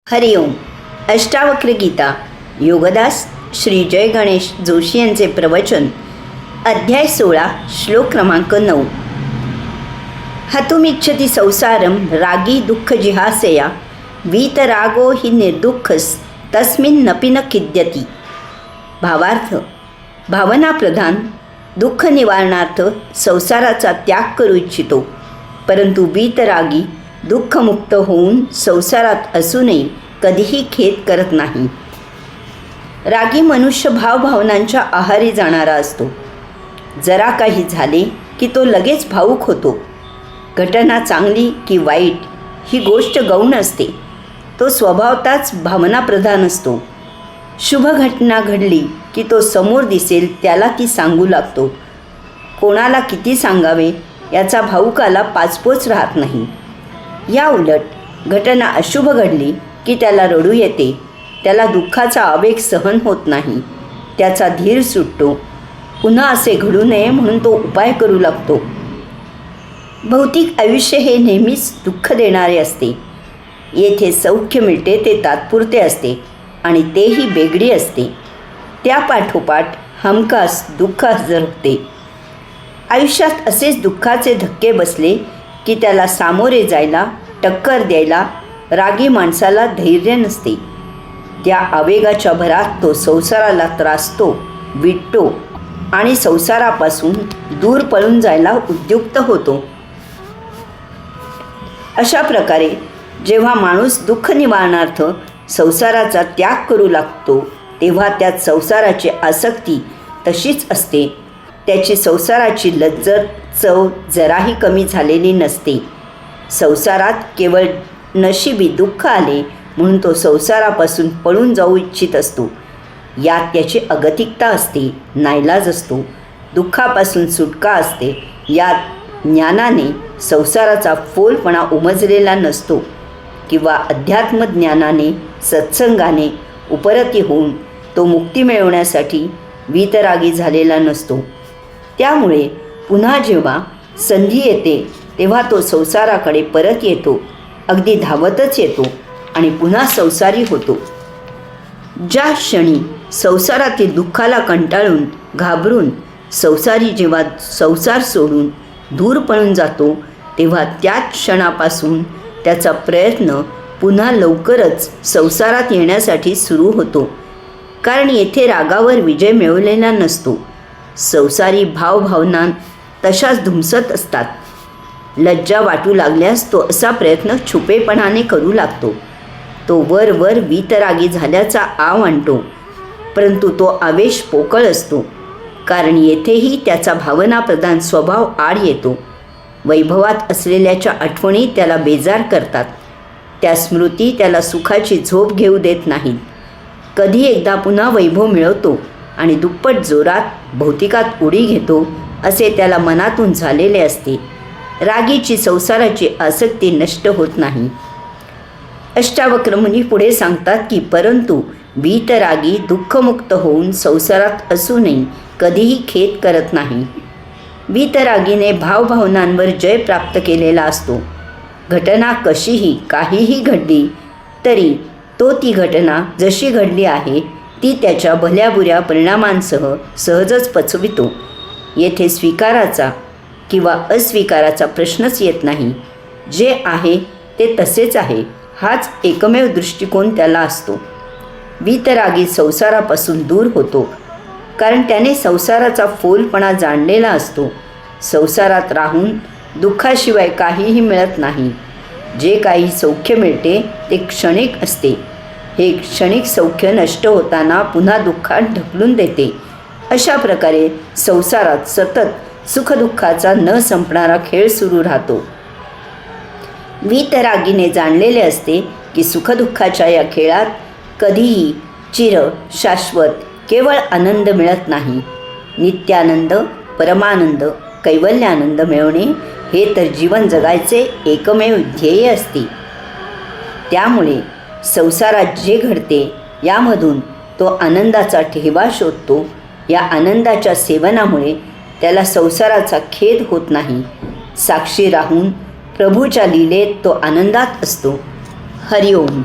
हरिओम. अष्टावक्र गीता योगदास श्री जय गणेश जोशी यांचे प्रवचन. अध्याय 16 श्लोक क्रमांक 9. हतुमिच्छति संसारम रागी दुःख जिहासेया वीतरागो हि निर्दुःखस तस्मिन्नपि न खिद्यति. भावार्थ: भावनाप्रधान दुःख निवारणार्थ संसाराचा त्याग करू इच्छितो, परंतु वीतरागी दुःखमुक्त होऊन संसारात असूनही कधीही खेद करत नाही. रागी मनुष्य भावभावनांच्या आहारी जाणारा असतो. जरा काही झाले की तो लगेच भावूक होतो. घटना चांगली की वाईट ही गोष्ट गौण असते. तो स्वभावताच भावनाप्रधान असतो. शुभ घटना घडली की तो समोर दिसेल त्याला ती सांगू लागतो. कोणाला किती सांगावे याचा भावुकाला पाचपोच राहत नाही. या उलट घटना अशुभ घडली की त्याला रडू येते. त्याला दुःखाचा आवेग सहन होत नाही. त्याचा धीर सुटतो. पुन्हा असे घडू नये म्हणून तो उपाय करू लागतो. भौतिक आयुष्य हे नेहमीच दुःख देणारे असते. येथे सौख्य मिळते ते तात्पुरते असते आणि तेही बेगडी असते. त्या पाठोपाठ हमखास दुःख हजर होते. आयुष्यात असेच दुःखाचे धक्के बसले की त्याला सामोरे जायला, टक्कर द्यायला रागी माणसाला धैर्य नसते. त्या आवेगाच्या भरात तो संसाराला त्रासतो, विटतो आणि संसारापासून दूर पळून जायला उद्युक्त होतो. अशा प्रकारे जेव्हा माणूस दुःख निवारणार्थ संसाराचा त्याग करू लागतो तेव्हा त्यात संसाराची आसक्ती तशीच असते. त्याची संसाराची लज्जत चव जराही कमी झालेली नसते. संसारात केवळ नशिबी दुःख आले म्हणून तो संसारापासून पळून जाऊ इच्छित असतो. यात त्याची अगतिकता असते, नाईलाज असतो. दुःखापासून सुटका असते. यात ज्ञानाने संसाराचा फोलपणा उमजलेला नसतो किंवा अध्यात्मज्ञानाने, सत्संगाने उपरती होऊन तो मुक्ती मिळवण्यासाठी वीतरागी झालेला नसतो. त्यामुळे पुन्हा जेव्हा संधी येते तेव्हा तो संसाराकडे परत येतो. अगदी धावतच येतो आणि पुन्हा संसारी होतो. ज्या क्षणी संसारातील दुःखाला कंटाळून, घाबरून संसारी जेव्हा संसार सोडून दूर पळून जातो तेव्हा त्याच क्षणापासून त्याचा प्रयत्न पुन्हा लवकरच संसारात येण्यासाठी सुरू होतो. कारण येथे रागावर विजय मिळवलेला नसतो. संसारी भावभावना तशाच धुमसत असतात. लज्जा वाटू लागल्यास तो असा प्रयत्न छुपेपणाने करू लागतो. तो वर वर वीतरागी झाल्याचा आव आणतो, परंतु तो आवेश पोकळ असतो. कारण येथेही त्याचा भावनाप्रधान स्वभाव आड येतो. वैभवात असलेल्याच्या आठवणी त्याला बेजार करतात. त्या स्मृती त्याला सुखाची झोप घेऊ देत नाहीत. कधी एकदा पुन्हा वैभव मिळवतो आणि दुप्पट जोरात भौतिकात उडी घेतो असे त्याला मनातून झालेले असते. रागीची संसाराची आसक्ती नष्ट होत नाही. अष्टावक्र मुनी पुढे सांगतात की परंतु वीतरागी दुःखमुक्त होऊन संसारात असूनही कधीही खेद करत नाही. वीतरागीने भावभावनांवर जय प्राप्त केलेला असतो. घटना कशीही काहीही घडली तरी तो ती घटना जशी घडली आहे ती त्याच्या भल्याबुऱ्या परिणामांसह सहजच पचवितो. येथे स्वीकाराचा किंवा अस्वीकाराचा प्रश्नच येत नाही. जे आहे ते तसेच आहे हाच एकमेव दृष्टिकोन त्याला असतो. वीतरागी संसारापासून दूर होतो कारण त्याने संसाराचा फोलपणा जाणलेला असतो. संसारात राहून दुःखाशिवाय काहीही मिळत नाही. जे काही सौख्य मिळते ते क्षणिक असते. हे क्षणिक सौख्य नष्ट होताना पुन्हा दुःखात ढकलून देते. अशा प्रकारे संसारात सतत सुखदुःखाचा न संपणारा खेळ सुरू राहतो. वीतरागीने जाणलेले असते की सुखदुःखाच्या या खेळात कधीही चिर शाश्वत केवळ आनंद मिळत नाही. नित्यानंद, परमानंद, कैवल्यानंद मिळवणे हे तर जीवन जगायचे एकमेव ध्येय असते. त्यामुळे संसारात जे घडते यामधून तो आनंदाचा ठेवा शोधतो. या आनंदाच्या सेवनामुळे त्याला संसाराचा खेद होत नाही. साक्षी राहून प्रभूच्या लीलेत तो आनंदात असतो. हरिओम.